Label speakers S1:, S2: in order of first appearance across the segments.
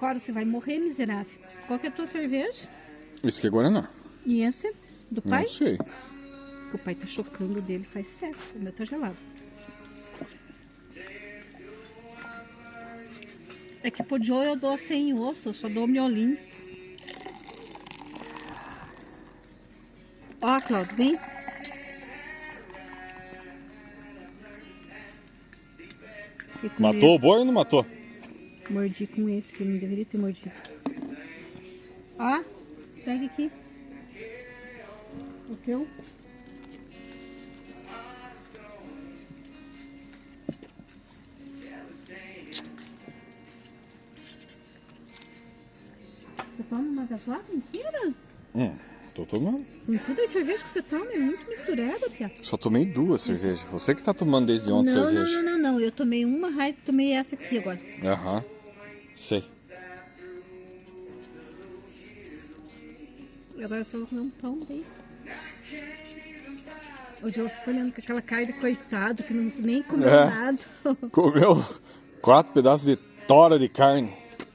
S1: Coro, você vai morrer, miserável. Qual que é a tua cerveja?
S2: Isso aqui é Guaraná.
S1: E esse? Do pai?
S2: Não sei.
S1: O pai tá chocando o dele faz certo. O meu tá gelado. É que pro Joe eu dou sem osso, eu só dou miolinho. Ó, Cláudio, vem.
S2: Matou o boi ou não matou?
S1: Mordi com esse, que eu não deveria ter mordido. Ó, pega aqui. O que eu... Você toma uma gasolada inteira?
S2: Tô tomando.
S1: Com tudo a cerveja que você toma é muito misturada, Pia.
S2: Só tomei 2 cervejas. Você que tá tomando desde ontem
S1: Não,
S2: cerveja.
S1: não. Eu tomei uma, tomei essa aqui agora.
S2: Aham. Sei.
S1: Agora eu só vou comer um pão bem. O Joe fica olhando com aquela cara de coitado que não nem comeu nada.
S2: Comeu 4 pedaços de tora de carne.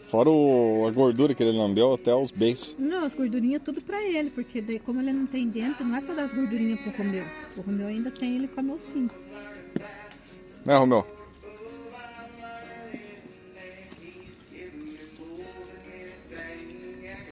S2: Fora a gordura que ele lambeu até os beiços.
S1: Não, as gordurinhas tudo pra ele, porque daí como ele não tem dentro, não é pra dar as gordurinhas pro Romeu. O Romeu ainda tem, ele come os 5.
S2: Né, Romeu?